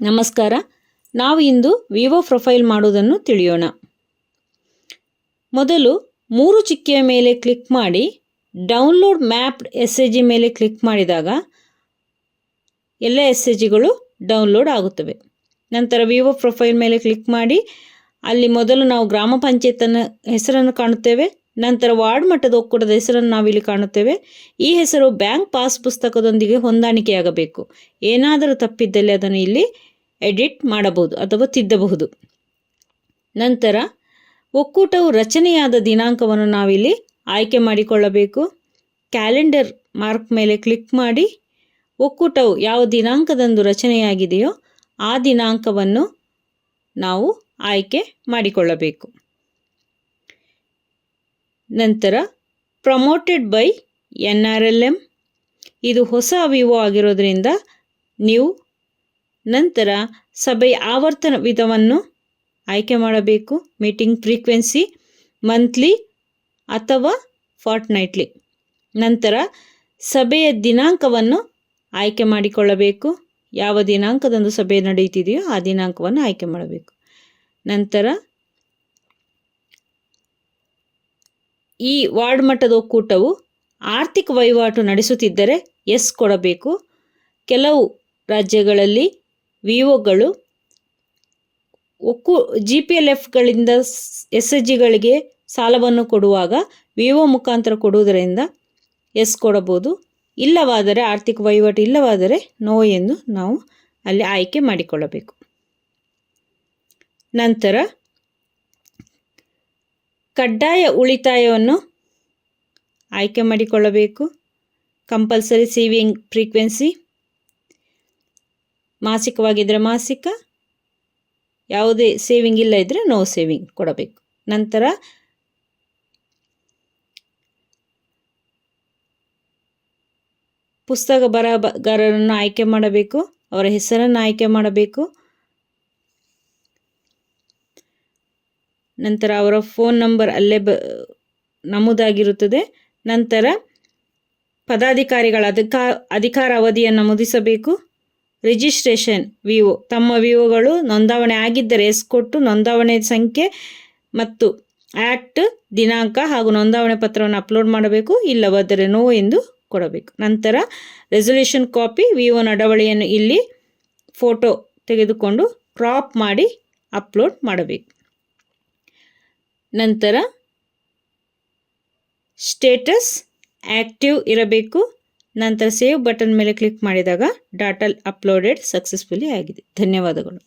ನಮಸ್ಕಾರ. ನಾವು ಇಂದು Vivo profile ಮಾಡುವುದನ್ನು ತಿಳಿಯೋಣ. ಮೊದಲು 3 ಚಿಕ್ಕೆಯ ಮೇಲೆ ಕ್ಲಿಕ್ ಮಾಡಿ ಡೌನ್ಲೋಡ್ ಮ್ಯಾಪ್ಡ್ SAG ಮೇಲೆ ಕ್ಲಿಕ್ ಮಾಡಿದಾಗ ಎಲ್ಲ SAGಗಳು ಡೌನ್ಲೋಡ್ ಆಗುತ್ತವೆ. ನಂತರ ವಿವೋ ಪ್ರೊಫೈಲ್ ಮೇಲೆ ಕ್ಲಿಕ್ ಮಾಡಿ ಅಲ್ಲಿ ಮೊದಲು ನಾವು ಗ್ರಾಮ ಪಂಚಾಯತನ ಹೆಸರನ್ನು ಕಾಣುತ್ತೇವೆ. ನಂತರ ವಾರ್ಡ್ ಮಟ್ಟದ ಒಕ್ಕೂಟದ ಹೆಸರನ್ನು ನಾವಿಲ್ಲಿ ಕಾಣುತ್ತೇವೆ. ಈ ಹೆಸರು ಬ್ಯಾಂಕ್ ಪಾಸ್ ಪುಸ್ತಕದೊಂದಿಗೆ ಹೊಂದಾಣಿಕೆಯಾಗಬೇಕು. ಏನಾದರೂ ತಪ್ಪಿದ್ದಲ್ಲಿ ಅದನ್ನು ಇಲ್ಲಿ ಎಡಿಟ್ ಮಾಡಬಹುದು ಅಥವಾ ತಿದ್ದಬಹುದು. ನಂತರ ಒಕ್ಕೂಟವು ರಚನೆಯಾದ ದಿನಾಂಕವನ್ನು ನಾವಿಲ್ಲಿ ಆಯ್ಕೆ ಮಾಡಿಕೊಳ್ಳಬೇಕು. ಕ್ಯಾಲೆಂಡರ್ ಮಾರ್ಕ್ ಮೇಲೆ ಕ್ಲಿಕ್ ಮಾಡಿ ಒಕ್ಕೂಟವು ಯಾವ ದಿನಾಂಕದಂದು ರಚನೆಯಾಗಿದೆಯೋ ಆ ದಿನಾಂಕವನ್ನು ನಾವು ಆಯ್ಕೆ ಮಾಡಿಕೊಳ್ಳಬೇಕು. ನಂತರ ಪ್ರಮೋಟೆಡ್ ಬೈ NRLM, ಇದು ಹೊಸ ವಿವೋ ಆಗಿರೋದ್ರಿಂದ ನ್ಯೂ. ನಂತರ ಸಭೆಯ ಆವರ್ತನ ವಿಧವನ್ನು ಆಯ್ಕೆ ಮಾಡಬೇಕು. ಮೀಟಿಂಗ್ ಫ್ರೀಕ್ವೆನ್ಸಿ ಮಂತ್ಲಿ ಅಥವಾ ಫಾರ್ಟ್ನೈಟ್ಲಿ. ನಂತರ ಸಭೆಯ ದಿನಾಂಕವನ್ನು ಆಯ್ಕೆ ಮಾಡಿಕೊಳ್ಳಬೇಕು. ಯಾವ ದಿನಾಂಕದಂದು ಸಭೆ ನಡೆಯುತ್ತಿದೆಯೋ ಆ ದಿನಾಂಕವನ್ನು ಆಯ್ಕೆ ಮಾಡಬೇಕು. ನಂತರ ಈ ವಾರ್ಡ್ ಮಟ್ಟದ ಒಕ್ಕೂಟವು ಆರ್ಥಿಕ ವಹಿವಾಟು ನಡೆಸುತ್ತಿದ್ದರೆ ಎಸ್ ಕೊಡಬೇಕು. ಕೆಲವು ರಾಜ್ಯಗಳಲ್ಲಿ ವಿವೋಗಳು GPLFಗಳಿಂದ SAGಗಳಿಗೆ ಸಾಲವನ್ನು ಕೊಡುವಾಗ ವಿವೋ ಮುಖಾಂತರ ಕೊಡುವುದರಿಂದ ಎಸ್ ಕೊಡಬಹುದು. ಇಲ್ಲವಾದರೆ ಆರ್ಥಿಕ ವಹಿವಾಟು ಇಲ್ಲವಾದರೆ ನೋ ಎಂದು ನಾವು ಅಲ್ಲಿ ಆಯ್ಕೆ ಮಾಡಿಕೊಳ್ಳಬೇಕು. ನಂತರ ಕಡ್ಡಾಯ ಉಳಿತಾಯವನ್ನು ಆಯ್ಕೆ ಮಾಡಿಕೊಳ್ಳಬೇಕು. ಕಂಪಲ್ಸರಿ ಸೇವಿಂಗ್ ಫ್ರೀಕ್ವೆನ್ಸಿ ಮಾಸಿಕವಾಗಿದ್ದರೆ ಮಾಸಿಕ, ಯಾವುದೇ ಸೇವಿಂಗ್ ಇಲ್ಲ ಇದ್ದರೆ ನೋ ಸೇವಿಂಗ್ ಕೊಡಬೇಕು. ನಂತರ ಪುಸ್ತಕ ಬರಹಗಾರರನ್ನು ಆಯ್ಕೆ ಮಾಡಬೇಕು. ಅವರ ಹೆಸರನ್ನು ಆಯ್ಕೆ ಮಾಡಬೇಕು. ನಂತರ ಅವರ ಫೋನ್ ನಂಬರ್ ಅಲ್ಲೇ ನಮೂದಾಗಿರುತ್ತದೆ. ನಂತರ ಪದಾಧಿಕಾರಿಗಳ ಅಧಿಕಾರ ಅವಧಿಯನ್ನು ನಮೂದಿಸಬೇಕು. ರಿಜಿಸ್ಟ್ರೇಷನ್ ವಿವೋ, ತಮ್ಮ ವಿವೋಗಳು ನೋಂದಾವಣೆ ಆಗಿದ್ದರೆ ಎಸ್ ಕೊಟ್ಟು ನೋಂದಾವಣೆ ಸಂಖ್ಯೆ ಮತ್ತು ಆ್ಯಕ್ಟ್ ದಿನಾಂಕ ಹಾಗೂ ನೋಂದಾವಣೆ ಪತ್ರವನ್ನು ಅಪ್ಲೋಡ್ ಮಾಡಬೇಕು. ಇಲ್ಲವಾದರೆ ನೋ ಎಂದು ಕೊಡಬೇಕು. ನಂತರ ರೆಸಲ್ಯೂಷನ್ ಕಾಪಿ ವಿವೋ ನಡವಳಿಯನ್ನು ಇಲ್ಲಿ ಫೋಟೋ ತೆಗೆದುಕೊಂಡು ಕ್ರಾಪ್ ಮಾಡಿ ಅಪ್ಲೋಡ್ ಮಾಡಬೇಕು. ನಂತರ ಸ್ಟೇಟಸ್ ಆ್ಯಕ್ಟಿವ್ ಇರಬೇಕು. ನಂತರ ಸೇವ್ ಬಟನ್ ಮೇಲೆ ಕ್ಲಿಕ್ ಮಾಡಿದಾಗ ಡಾಟಾ ಅಪ್ಲೋಡೆಡ್ ಸಕ್ಸಸ್ಫುಲಿ ಆಗಿದೆ. ಧನ್ಯವಾದಗಳು.